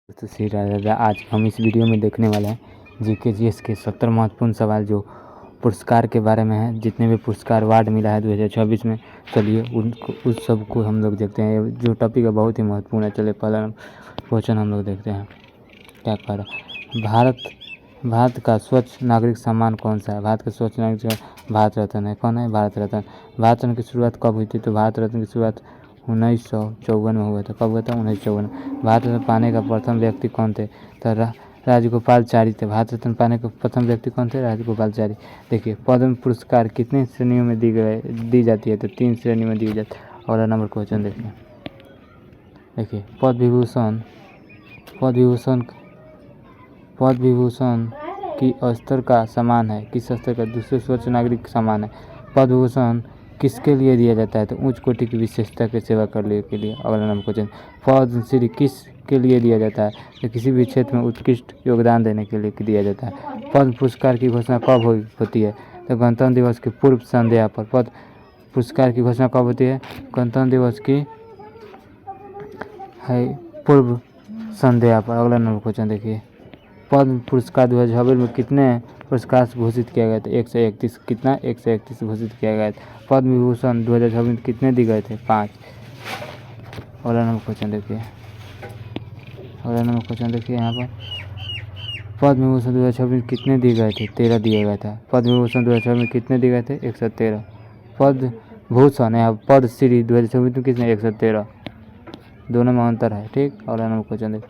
तो श्री राधा, आज हम इस वीडियो में देखने वाले हैं जीके जीएस के 70 महत्वपूर्ण सवाल जो पुरस्कार के बारे में है। जितने भी पुरस्कार अवार्ड मिला है 2024 में, चलिए उस सब को हम लोग देखते हैं। जो टॉपिक है बहुत ही महत्वपूर्ण है। चलिए पहला क्वेश्चन हम लोग देखते हैं क्या कह रहा है। भारत का स्वच्छ नागरिक सम्मान कौन सा है? भारत का स्वच्छ नागरिक भारत रत्न है। कौन है? भारत रत्न। भारत रत्न की शुरुआत कब हुई थी? तो भारत रत्न की शुरुआत 1954 में हुआ था। कब हुआ था? 1954। भारत रत्न पाने का प्रथम व्यक्ति कौन थे? तो राजगोपालचारी थे। भारत रत्न पाने के प्रथम व्यक्ति कौन थे? राजगोपालचारी। देखिए, पद्म पुरस्कार कितने श्रेणियों में दी जाती है? तो 3 श्रेणी में दी जाती है। अगला नंबर क्वेश्चन देखिए, पद्म विभूषण की स्तर का समान है। किस स्तर का? दूसरे स्वच्छ नागरिक समान है। पद्म विभूषण किसके लिए दिया जाता है? तो उच्च कोटि की विशेषता की सेवा करने के लिए। अगला नंबर क्वेश्चन, पद्मश्री किसके लिए दिया जाता है? तो किसी भी क्षेत्र में उत्कृष्ट योगदान देने के लिए दिया जाता है। पद्म पुरस्कार की घोषणा कब होती है? तो गणतंत्र दिवस की पूर्व संध्या पर। पद्म पुरस्कार की घोषणा कब होती है? गणतंत्र दिवस की पूर्व संध्या पर। अगला नंबर क्वेश्चन देखिए, पद्म पुरस्कार 2026 में कितने पुरस्कार घोषित किया गया था? 131। कितना? 131 घोषित किया गया था। पद्म विभूषण 2026 में कितने दिए गए थे? 5। अगला नंबर क्वेश्चन देखिए यहाँ पर पद्म विभूषण 2026 में कितने दिए गए थे? 13 दिया गया था। पद्म विभूषण 2026 में कितने दिए गए थे? 113। पद्म भूषण या पद्मश्री 2026 में कितने? 113। दोनों में अंतर है, ठीक। अगला नंबर क्वेश्चन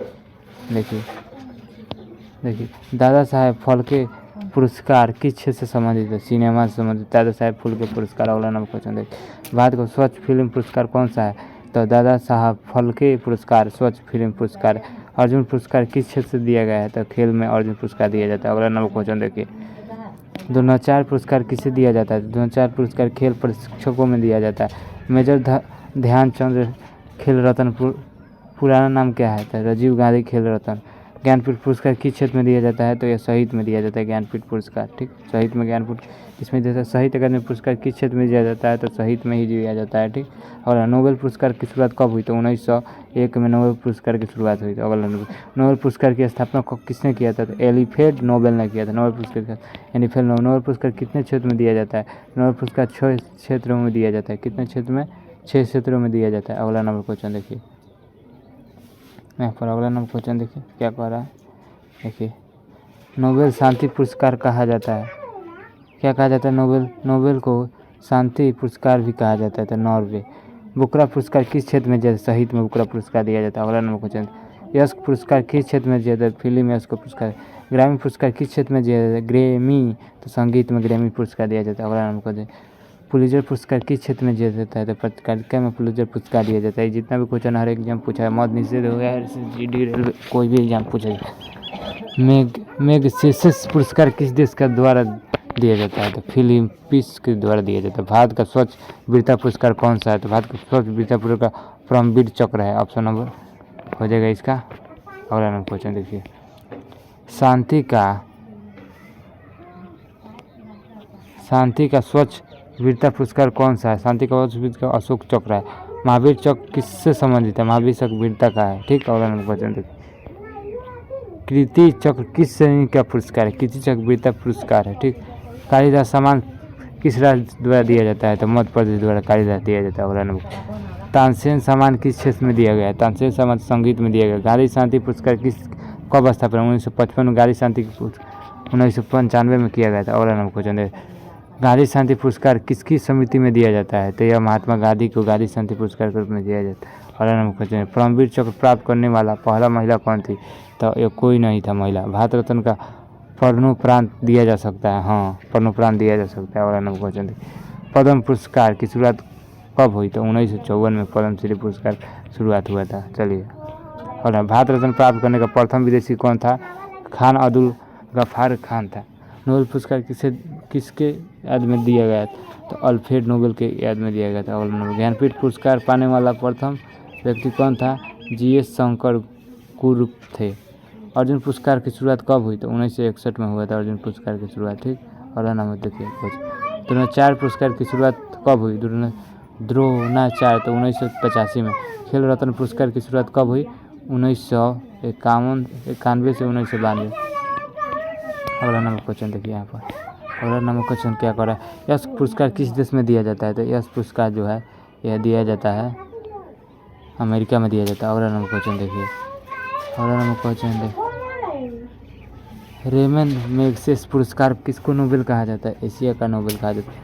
देखिए, दादा साहेब फाल्के पुरस्कार किस क्षेत्र से संबंधित है? सिनेमा से संबंधित दादा साहेब फाल्के पुरस्कार। अगला नंबर क्वेश्चन देखिए, भारत का स्वच्छ फिल्म पुरस्कार कौन सा है? तो दादा साहब फाल्के पुरस्कार स्वच्छ फिल्म पुरस्कार। अर्जुन पुरस्कार किस क्षेत्र से दिया गया है? तो खेल में अर्जुन पुरस्कार दिया जाता है। अगला नंबर क्वेश्चन देखिए, द्रोणाचार्य पुरस्कार किसे दिया जाता है? द्रोणाचार्य पुरस्कार खेल प्रशिक्षकों में दिया जाता है। मेजर ध्यानचंद खेल रत्न पुराना नाम क्या है? तो राजीव गांधी खेल रत्न। ज्ञानपीठ पुरस्कार किस क्षेत्र में दिया जाता है? तो यह साहित्य में दिया जाता है ज्ञानपीठ पुरस्कार, ठीक। साहित्य में ज्ञानपीठ इसमें देता है। साहित्य अकादमी पुरस्कार किस क्षेत्र में दिया जाता है? तो साहित्य में ही दिया जाता है, ठीक। और नोबेल पुरस्कार की शुरुआत कब हुई? तो 1901 में नोबेल पुरस्कार की शुरुआत हुई थी। अगला नोबेल पुरस्कार की स्थापना किसने किया था? तो एल्फ्रेड नोबेल ने किया था। नोबेल पुरस्कार नोबेल पुरस्कार कितने क्षेत्र में दिया जाता है? नोबेल पुरस्कार 6 क्षेत्रों में दिया जाता है। कितने क्षेत्र में? 6 क्षेत्रों में दिया जाता है। अगला नंबर क्वेश्चन देखिए यहाँ पर। अगला नंबर क्वेश्चन देखिए क्या कह रहा है। देखिए, नोबेल शांति पुरस्कार कहा जाता है। क्या कहा जाता है? नोबेल को शांति पुरस्कार भी कहा जाता है। तो नॉर्वे। बुकरा पुरस्कार किस क्षेत्र में दिया? साहित्य में बुकरा पुरस्कार दिया जाता है। अगला नंबर क्वेश्चन, यश पुरस्कार किस क्षेत्र में दिया जाता है? फिल्म यश को पुरस्कार। ग्रामी पुरस्कार किस क्षेत्र में दिया जाता है? ग्रैमी। तो संगीत में ग्रैमी पुरस्कार दिया जाता है। अगला नंबर क्वेश्चन, पुलित्जर पुरस्कार किस क्षेत्र में दिया जाता है? तो पत्रकारिता में पुलित्जर पुरस्कार दिया जाता है। जितना भी क्वेश्चन हर एग्जाम पूछा है, मद निषेध हो गया, जीडी रेलवे, कोई भी एग्जाम पूछा है। मैग्सेसे पुरस्कार किस देश का द्वारा दिया जाता है? तो फिलीपींस के द्वारा दिया जाता है। भारत का स्वच्छ वीरता पुरस्कार कौन सा है? तो भारत का स्वच्छ वीरता पुरस्कार परमवीर चक्र है। ऑप्शन नंबर हो जाएगा इसका। अगला नंबर क्वेश्चन देखिए, शांति का स्वच्छ वीरता पुरस्कार कौन सा है? शांति का स्वच्छ वीरता अशोक चक्र है। महावीर चक्र किससे संबंधित है? महावीर चक्र वीरता का है, ठीक। अगला नंबर क्वेश्चन देखिए, कीर्ति चक्र किस श्रेणी का पुरस्कार है? कीर्ति चक्र वीरता पुरस्कार है, ठीक। कालिदास सम्मान किस राज्य द्वारा दिया जाता है? तो मध्य प्रदेश द्वारा कालिदास दिया जाता है। अगला नंबर, तानसेन सम्मान किस क्षेत्र में दिया गया है? तानसेन सम्मान संगीत में दिया गया। गांधी शांति पुरस्कार कब स्थापना? 1955 में। गांधी शांति 1995 में किया गया था। अगला नंबर क्वेश्चन है, गांधी शांति पुरस्कार किसकी समिति में दिया जाता है? तो यह महात्मा गांधी को गांधी शांति पुरस्कार के रूप में दिया जाता है। अगला नंबर क्वेश्चन है, परमवीर चक्र प्राप्त करने वाला पहला महिला कौन थी? तो यह कोई नहीं था महिला। भारत रत्न का मरणोपरांत दिया जा सकता है। हाँ, मरणोपरांत दिया जा सकता है। अगला नंबर क्वेश्चन, पद्म पुरस्कार की शुरुआत कब हुई? तो 1954 में पद्मश्री पुरस्कार शुरुआत हुआ था। चलिए, और भारत रत्न प्राप्त करने का प्रथम विदेशी कौन था? खान अब्दुल गफ्फार खान था। नोबेल पुरस्कार किसके याद में दिया गया था? तो अल्फ्रेड नोबेल के याद में दिया गया था। अगला नंबर, ज्ञानपीठ पुरस्कार पाने वाला प्रथम व्यक्ति कौन था? जीएस शंकर कुरुप थे। अर्जुन पुरस्कार की शुरुआत कब हुई? तो 1961 में हुआ था अर्जुन पुरस्कार की शुरुआत, ठीक। अगला नंबर देखिए, द्रोणाचार्य पुरस्कार की शुरुआत कब हुई? द्रोणाचार्य तो 1985 में। खेल रत्न पुरस्कार की शुरुआत कब हुई? 1991 से 1992। अगला नंबर क्वेश्चन देखिए यहाँ पर। अगला नंबर क्वेश्चन क्या कर रहा है, यश पुरस्कार किस देश में दिया जाता है? तो यश पुरस्कार जो है यह दिया जाता है अमेरिका में दिया जाता है। अगला नंबर क्वेश्चन देखिए। अगला नंबर क्वेश्चन देखिए, रेमन मैग्सेसे पुरस्कार किसको नोबेल कहा जाता है? एशिया का नोबेल कहा जाता है।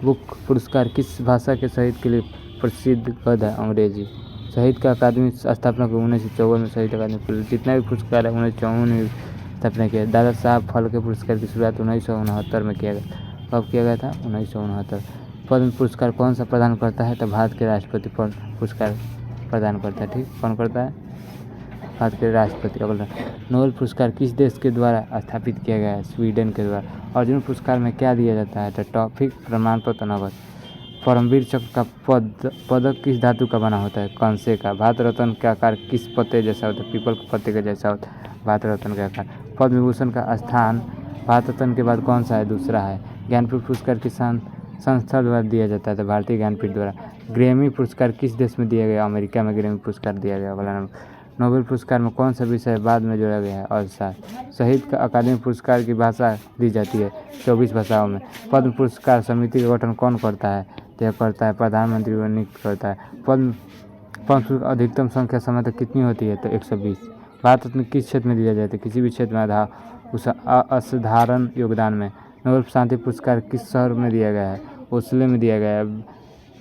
बुक पुरस्कार किस भाषा के साहित्य के लिए प्रसिद्ध पद है? अंग्रेजी। साहित्य का अकादमी स्थापना को 1954 में साहित्य अकादमी, जितना भी पुरस्कार है 1954 में स्थापना किया। दादा साहब फाल्के पुरस्कार की शुरुआत 1969 में किया गया। कब किया गया था? 1969। पद्म पुरस्कार कौन सा प्रदान करता है? तो भारत के राष्ट्रपति पद्म पुरस्कार प्रदान करता है। ठीक, कौन करता है? भारत के राष्ट्रपति। अगला, नोबेल पुरस्कार किस देश के द्वारा स्थापित किया गया है? स्वीडन के द्वारा। अर्जुन पुरस्कार में क्या दिया जाता है? तो टॉपिक, प्रमाण पत्र, नगद। परमवीर चक्र का पदक किस धातु का बना होता है? कांसे का। भारत रत्न का आकार किस पत्ते जैसा होता है? पीपल के पत्ते के जैसा होता है भारत रत्न का आकार। पद्म विभूषण का स्थान भारत रत्न के बाद कौन सा है? दूसरा है। ज्ञानपीठ पुरस्कार किस संस्था द्वारा दिया जाता है? तो भारतीय ज्ञानपीठ द्वारा। ग्रैमी पुरस्कार किस देश में दिया गया? अमेरिका में ग्रैमी पुरस्कार दिया गया। अगला नंबर, नोबेल पुरस्कार में कौन सा विषय बाद में जोड़ा गया है? अर्थशास्त्र। साहित्य का अकादमी पुरस्कार की भाषा दी जाती है 24 भाषाओं में। पद्म पुरस्कार समिति का गठन कौन करता है? तय करता है प्रधानमंत्री को नियुक्त करता है। पद्म अधिकतम संख्या समय तक कितनी होती है? तो 120। भारत रत्न किस क्षेत्र में दिया जाता है? किसी भी क्षेत्र में उस असाधारण योगदान में। नोबेल शांति पुरस्कार किस शहर में दिया गया है? ओस्लो में दिया गया है।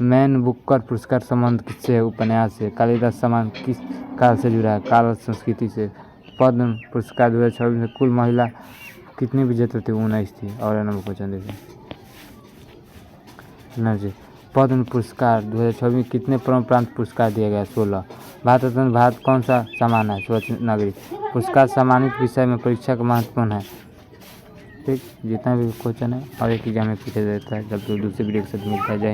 मैन बुकर पुरस्कार संबंध किससे है? उपन्यास से। कालिदास सम्मान किस काल से जुड़ा है? काल संस्कृति से। पद्म पुरस्कार 2024 में कुल महिला कितनी विजेता थी? 19 थी। और नंबर क्वेश्चन देखिए जी, पद्म पुरस्कार 2024 में कितने परम प्रांत पुरस्कार दिया गया? 16। भारत रत्न भारत कौन सा सम्मान है? स्वच्छ नागरिक पुरस्कार सम्मानित विषय में परीक्षा का महत्वपूर्ण है। ठीक, जितना भी क्वेश्चन है और एक एग्जाम में पूछा जाता है। जब दूसरे वीडियो के साथ मिलता है। जय